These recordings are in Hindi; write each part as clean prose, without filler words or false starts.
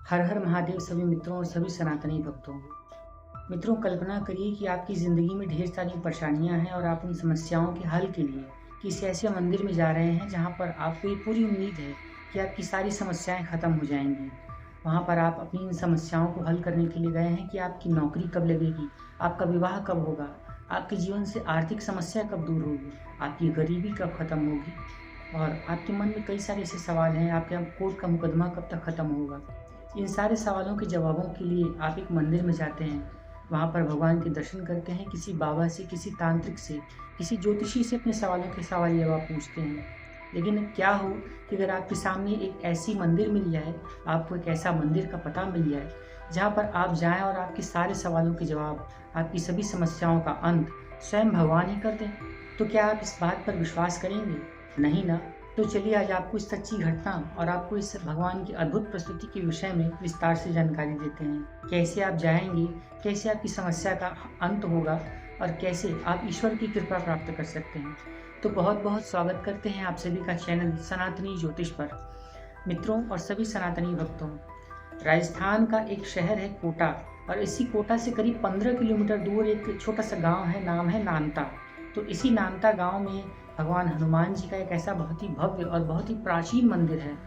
हर हर महादेव सभी मित्रों और सभी सनातनी भक्तों। मित्रों, कल्पना करिए कि आपकी ज़िंदगी में ढेर सारी परेशानियां हैं और आप उन समस्याओं के हल के लिए किसी ऐसे मंदिर में जा रहे हैं जहां पर आपको ये पूरी उम्मीद है कि आपकी सारी समस्याएं खत्म हो जाएंगी। वहां पर आप अपनी इन समस्याओं को हल करने के लिए गए हैं कि आपकी नौकरी कब लगेगी, आपका विवाह कब होगा, आपके जीवन से आर्थिक समस्या कब दूर होगी, आपकी गरीबी कब खत्म होगी और आपके मन में कई सारे ऐसे सवाल हैं, आपके कोर्ट का मुकदमा कब तक खत्म होगा। इन सारे सवालों के जवाबों के लिए आप एक मंदिर में जाते हैं। वहाँ पर भगवान के दर्शन करते हैं, किसी बाबा से, किसी तांत्रिक से, किसी ज्योतिषी से अपने सवालों के सवाल जवाब पूछते हैं। लेकिन क्या हो कि अगर आपके सामने एक ऐसी मंदिर मिल जाए, आपको एक ऐसा मंदिर का पता मिल जाए जहाँ पर आप जाएं और आपके सारे सवालों के जवाब, आपकी सभी समस्याओं का अंत स्वयं भगवान ही कर दें, तो क्या आप इस बात पर विश्वास करेंगे? नहीं ना। तो चलिए आज आपको इस सच्ची घटना और आपको इस भगवान की अद्भुत प्रस्तुति के विषय में विस्तार से जानकारी देते हैं। कैसे आप जाएंगे, कैसे आपकी समस्या का अंत होगा और कैसे आप ईश्वर की कृपा प्राप्त कर सकते हैं। तो बहुत बहुत स्वागत करते हैं आप सभी का चैनल सनातनी ज्योतिष पर। मित्रों और सभी सनातनी भक्तों, राजस्थान का एक शहर है कोटा और इसी कोटा से करीब 15 किलोमीटर दूर एक छोटा सा गांव है, नाम है नानता। तो इसी नानता गांव में भगवान हनुमान जी का एक ऐसा बहुत ही भव्य और बहुत ही प्राचीन मंदिर है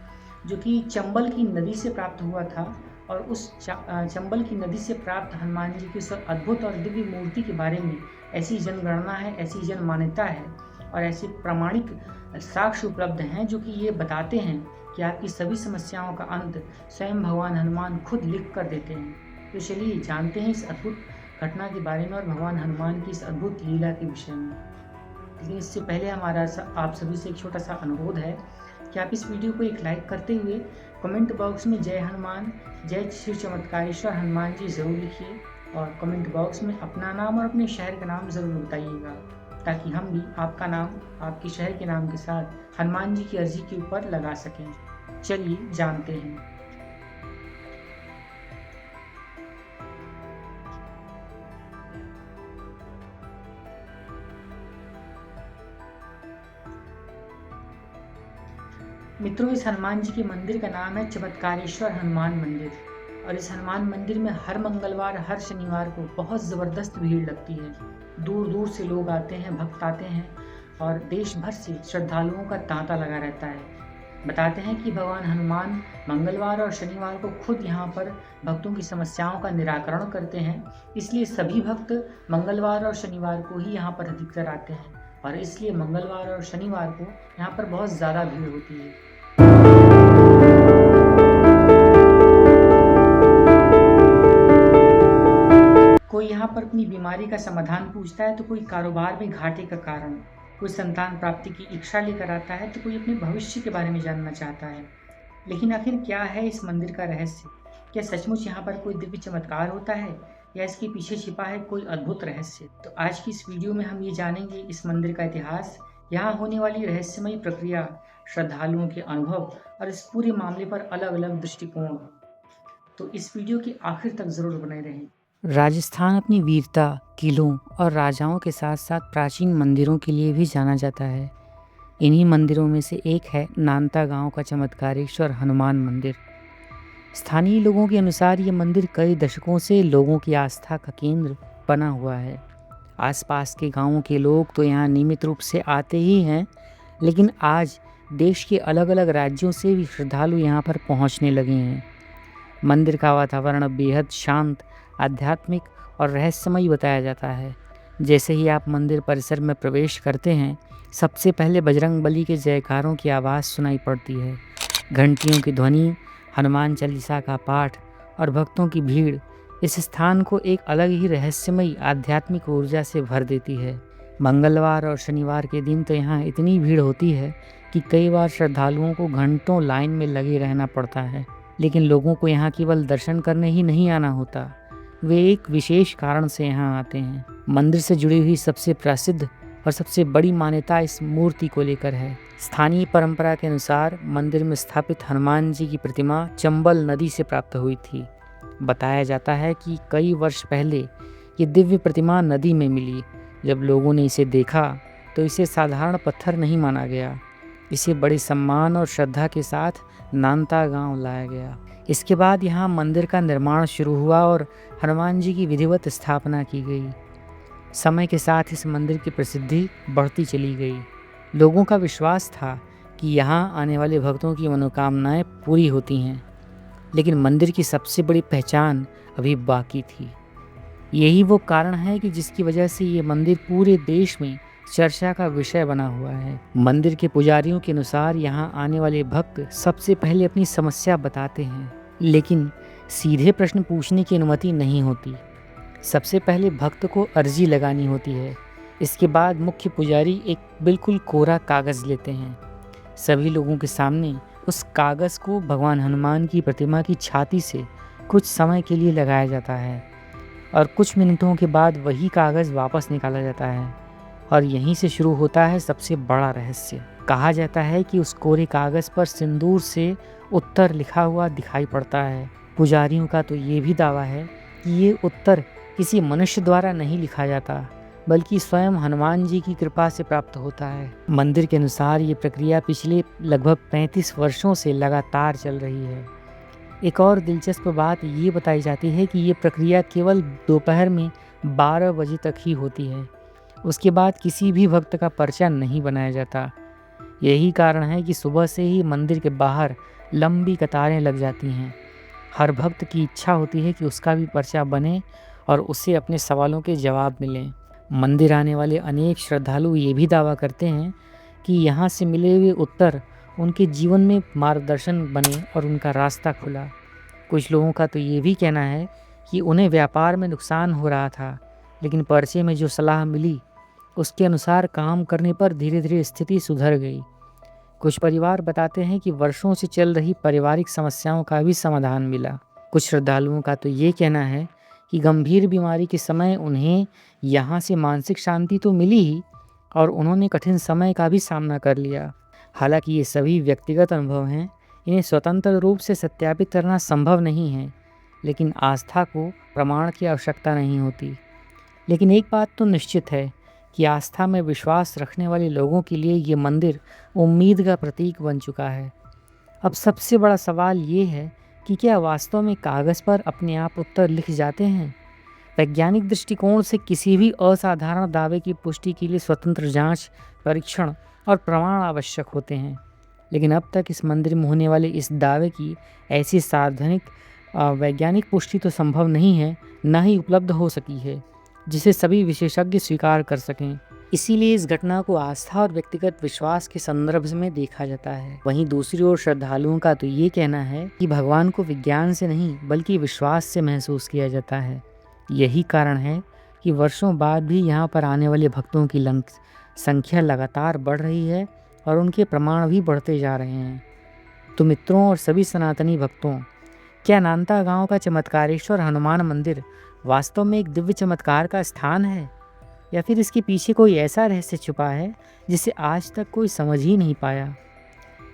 जो कि चंबल की नदी से प्राप्त हुआ था। और उस चंबल की नदी से प्राप्त हनुमान जी की उस अद्भुत और दिव्य मूर्ति के बारे में ऐसी जनगणना है, ऐसी जन मान्यता है और ऐसे प्रामाणिक साक्ष्य उपलब्ध हैं जो कि ये बताते हैं कि आपकी सभी समस्याओं का अंत स्वयं भगवान हनुमान खुद लिख कर देते हैं। तो चलिए जानते हैं इस अद्भुत घटना के बारे में और भगवान हनुमान की इस अद्भुत लीला के विषय में। लेकिन इससे पहले हमारा आप सभी से एक छोटा सा अनुरोध है कि आप इस वीडियो को एक लाइक करते हुए कमेंट बॉक्स में जय हनुमान, जय श्री चमत्कारेश्वर हनुमान जी ज़रूर लिखिए और कमेंट बॉक्स में अपना नाम और अपने शहर का नाम ज़रूर बताइएगा, ताकि हम भी आपका नाम आपके शहर के नाम के साथ हनुमान जी की अर्जी के ऊपर लगा सकें। चलिए जानते हैं। मित्रों, इस हनुमान जी के मंदिर का नाम है चमत्कारेश्वर हनुमान मंदिर और इस हनुमान मंदिर में हर मंगलवार, हर शनिवार को बहुत ज़बरदस्त भीड़ लगती है। दूर दूर से लोग आते हैं, भक्त आते हैं और देश भर से श्रद्धालुओं का तांता लगा रहता है। बताते हैं कि भगवान हनुमान मंगलवार और शनिवार को खुद यहाँ पर भक्तों की समस्याओं का निराकरण करते हैं, इसलिए सभी भक्त मंगलवार और शनिवार को ही यहाँ पर अधिकतर आते हैं और इसलिए मंगलवार और शनिवार को यहाँ पर बहुत ज़्यादा भीड़ होती है। कोई यहाँ पर अपनी बीमारी का समाधान पूछता है तो कोई कारोबार में घाटे का कारण, कोई संतान प्राप्ति की इच्छा लेकर आता है तो कोई अपने भविष्य के बारे में जानना चाहता है। लेकिन आखिर क्या है इस मंदिर का रहस्य? क्या सचमुच यहाँ पर कोई दिव्य चमत्कार होता है या इसके पीछे छिपा है कोई अद्भुत रहस्य? तो आज की इस वीडियो में हम ये जानेंगे इस मंदिर का इतिहास, यहाँ होने वाली रहस्यमयी प्रक्रिया, श्रद्धालुओं के अनुभव और इस पूरे मामले पर अलग अलग दृष्टिकोण। तो इस वीडियो के आखिर तक जरूर बने रहें। राजस्थान अपनी वीरता, किलों और राजाओं के साथ साथ प्राचीन मंदिरों के लिए भी जाना जाता है। इन्हीं मंदिरों में से एक है नानता गांव का चमत्कारेश्वर हनुमान मंदिर। स्थानीय लोगों के अनुसार ये मंदिर कई दशकों से लोगों की आस्था का केंद्र बना हुआ है। आसपास के गांवों के लोग तो यहाँ नियमित रूप से आते ही हैं, लेकिन आज देश के अलग अलग राज्यों से भी श्रद्धालु यहाँ पर पहुँचने लगे हैं। मंदिर का वातावरण बेहद शांत, आध्यात्मिक और रहस्यमयी बताया जाता है। जैसे ही आप मंदिर परिसर में प्रवेश करते हैं, सबसे पहले बजरंगबली के जयकारों की आवाज़ सुनाई पड़ती है। घंटियों की ध्वनि, हनुमान चालीसा का पाठ और भक्तों की भीड़ इस स्थान को एक अलग ही रहस्यमयी आध्यात्मिक ऊर्जा से भर देती है। मंगलवार और शनिवार के दिन तो यहाँ इतनी भीड़ होती है कि कई बार श्रद्धालुओं को घंटों लाइन में लगे रहना पड़ता है। लेकिन लोगों को यहाँ केवल दर्शन करने ही नहीं आना होता, वे एक विशेष कारण से यहाँ आते हैं। मंदिर से जुड़ी हुई सबसे प्रसिद्ध और सबसे बड़ी मान्यता इस मूर्ति को लेकर है। स्थानीय परंपरा के अनुसार मंदिर में स्थापित हनुमान जी की प्रतिमा चंबल नदी से प्राप्त हुई थी। बताया जाता है कि कई वर्ष पहले ये दिव्य प्रतिमा नदी में मिली। जब लोगों ने इसे देखा तो इसे साधारण पत्थर नहीं माना गया, इसे बड़े सम्मान और श्रद्धा के साथ नांता गांव लाया गया। इसके बाद यहाँ मंदिर का निर्माण शुरू हुआ और हनुमान जी की विधिवत स्थापना की गई। समय के साथ इस मंदिर की प्रसिद्धि बढ़ती चली गई। लोगों का विश्वास था कि यहाँ आने वाले भक्तों की मनोकामनाएं पूरी होती हैं। लेकिन मंदिर की सबसे बड़ी पहचान अभी बाकी थी। यही वो कारण है कि जिसकी वजह से ये मंदिर पूरे देश में चर्चा का विषय बना हुआ है। मंदिर के पुजारियों के अनुसार यहाँ आने वाले भक्त सबसे पहले अपनी समस्या बताते हैं, लेकिन सीधे प्रश्न पूछने की अनुमति नहीं होती। सबसे पहले भक्त को अर्जी लगानी होती है। इसके बाद मुख्य पुजारी एक बिल्कुल कोरा कागज़ लेते हैं। सभी लोगों के सामने उस कागज़ को भगवान हनुमान की प्रतिमा की छाती से कुछ समय के लिए लगाया जाता है और कुछ मिनटों के बाद वही कागज़ वापस निकाला जाता है और यहीं से शुरू होता है सबसे बड़ा रहस्य। कहा जाता है कि उस कोरे कागज़ पर सिंदूर से उत्तर लिखा हुआ दिखाई पड़ता है। पुजारियों का तो ये भी दावा है कि ये उत्तर किसी मनुष्य द्वारा नहीं लिखा जाता, बल्कि स्वयं हनुमान जी की कृपा से प्राप्त होता है। मंदिर के अनुसार ये प्रक्रिया पिछले लगभग 35 वर्षों से लगातार चल रही है। एक और दिलचस्प बात ये बताई जाती है कि ये प्रक्रिया केवल दोपहर में 12 बजे तक ही होती है। उसके बाद किसी भी भक्त का पर्चा नहीं बनाया जाता। यही कारण है कि सुबह से ही मंदिर के बाहर लंबी कतारें लग जाती हैं। हर भक्त की इच्छा होती है कि उसका भी पर्चा बने और उसे अपने सवालों के जवाब मिलें। मंदिर आने वाले अनेक श्रद्धालु ये भी दावा करते हैं कि यहाँ से मिले हुए उत्तर उनके जीवन में मार्गदर्शन बने और उनका रास्ता खुला। कुछ लोगों का तो ये भी कहना है कि उन्हें व्यापार में नुकसान हो रहा था, लेकिन पर्चे में जो सलाह मिली उसके अनुसार काम करने पर धीरे धीरे स्थिति सुधर गई। कुछ परिवार बताते हैं कि वर्षों से चल रही पारिवारिक समस्याओं का भी समाधान मिला। कुछ श्रद्धालुओं का तो ये कहना है कि गंभीर बीमारी के समय उन्हें यहाँ से मानसिक शांति तो मिली ही और उन्होंने कठिन समय का भी सामना कर लिया। हालांकि ये सभी व्यक्तिगत अनुभव हैं, इन्हें स्वतंत्र रूप से सत्यापित करना संभव नहीं है, लेकिन आस्था को प्रमाण की आवश्यकता नहीं होती। लेकिन एक बात तो निश्चित है कि आस्था में विश्वास रखने वाले लोगों के लिए ये मंदिर उम्मीद का प्रतीक बन चुका है। अब सबसे बड़ा सवाल ये है कि क्या वास्तव में कागज़ पर अपने आप उत्तर लिख जाते हैं? वैज्ञानिक दृष्टिकोण से किसी भी असाधारण दावे की पुष्टि के लिए स्वतंत्र जांच, परीक्षण और प्रमाण आवश्यक होते हैं। लेकिन अब तक इस मंदिर में होने वाले इस दावे की ऐसी सार्वजनिक वैज्ञानिक पुष्टि तो संभव नहीं है, न ही उपलब्ध हो सकी है जिसे सभी विशेषज्ञ स्वीकार कर सकें। इसीलिए इस घटना को आस्था और व्यक्तिगत विश्वास के संदर्भ में देखा जाता है। वहीं दूसरी ओर श्रद्धालुओं का तो ये कहना है कि भगवान को विज्ञान से नहीं बल्कि विश्वास से महसूस किया जाता है। यही कारण है कि वर्षों बाद भी यहाँ पर आने वाले भक्तों की संख्या लगातार बढ़ रही है और उनके प्रमाण भी बढ़ते जा रहे हैं। तो मित्रों और सभी सनातनी भक्तों, क्या नांता गांव का चमत्कारेश्वर हनुमान मंदिर वास्तव में एक दिव्य चमत्कार का स्थान है, या फिर इसके पीछे कोई ऐसा रहस्य छुपा है जिसे आज तक कोई समझ ही नहीं पाया?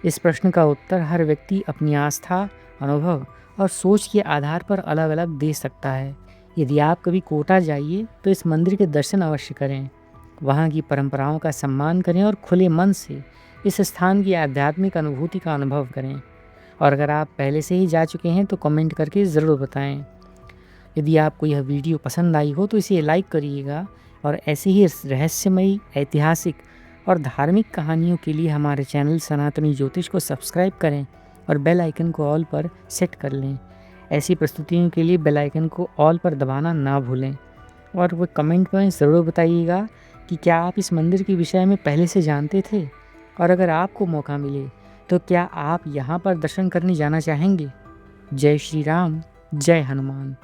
इस प्रश्न का उत्तर हर व्यक्ति अपनी आस्था, अनुभव और सोच के आधार पर अलग अलग दे सकता है। यदि आप कभी कोटा जाइए तो इस मंदिर के दर्शन अवश्य करें, वहाँ की परंपराओं का सम्मान करें और खुले मन से इस स्थान की आध्यात्मिक अनुभूति का अनुभव करें। और अगर आप पहले से ही जा चुके हैं तो कमेंट करके ज़रूर बताएं। यदि आपको यह वीडियो पसंद आई हो तो इसे लाइक करिएगा और ऐसे ही रहस्यमयी, ऐतिहासिक और धार्मिक कहानियों के लिए हमारे चैनल सनातनी ज्योतिष को सब्सक्राइब करें और बेल आइकन को ऑल पर सेट कर लें। ऐसी प्रस्तुतियों के लिए बेल आइकन को ऑल पर दबाना ना भूलें। और वो कमेंट में ज़रूर बताइएगा कि क्या आप इस मंदिर के विषय में पहले से जानते थे, और अगर आपको मौका मिले तो क्या आप यहाँ पर दर्शन करने जाना चाहेंगे। जय श्री राम, जय हनुमान।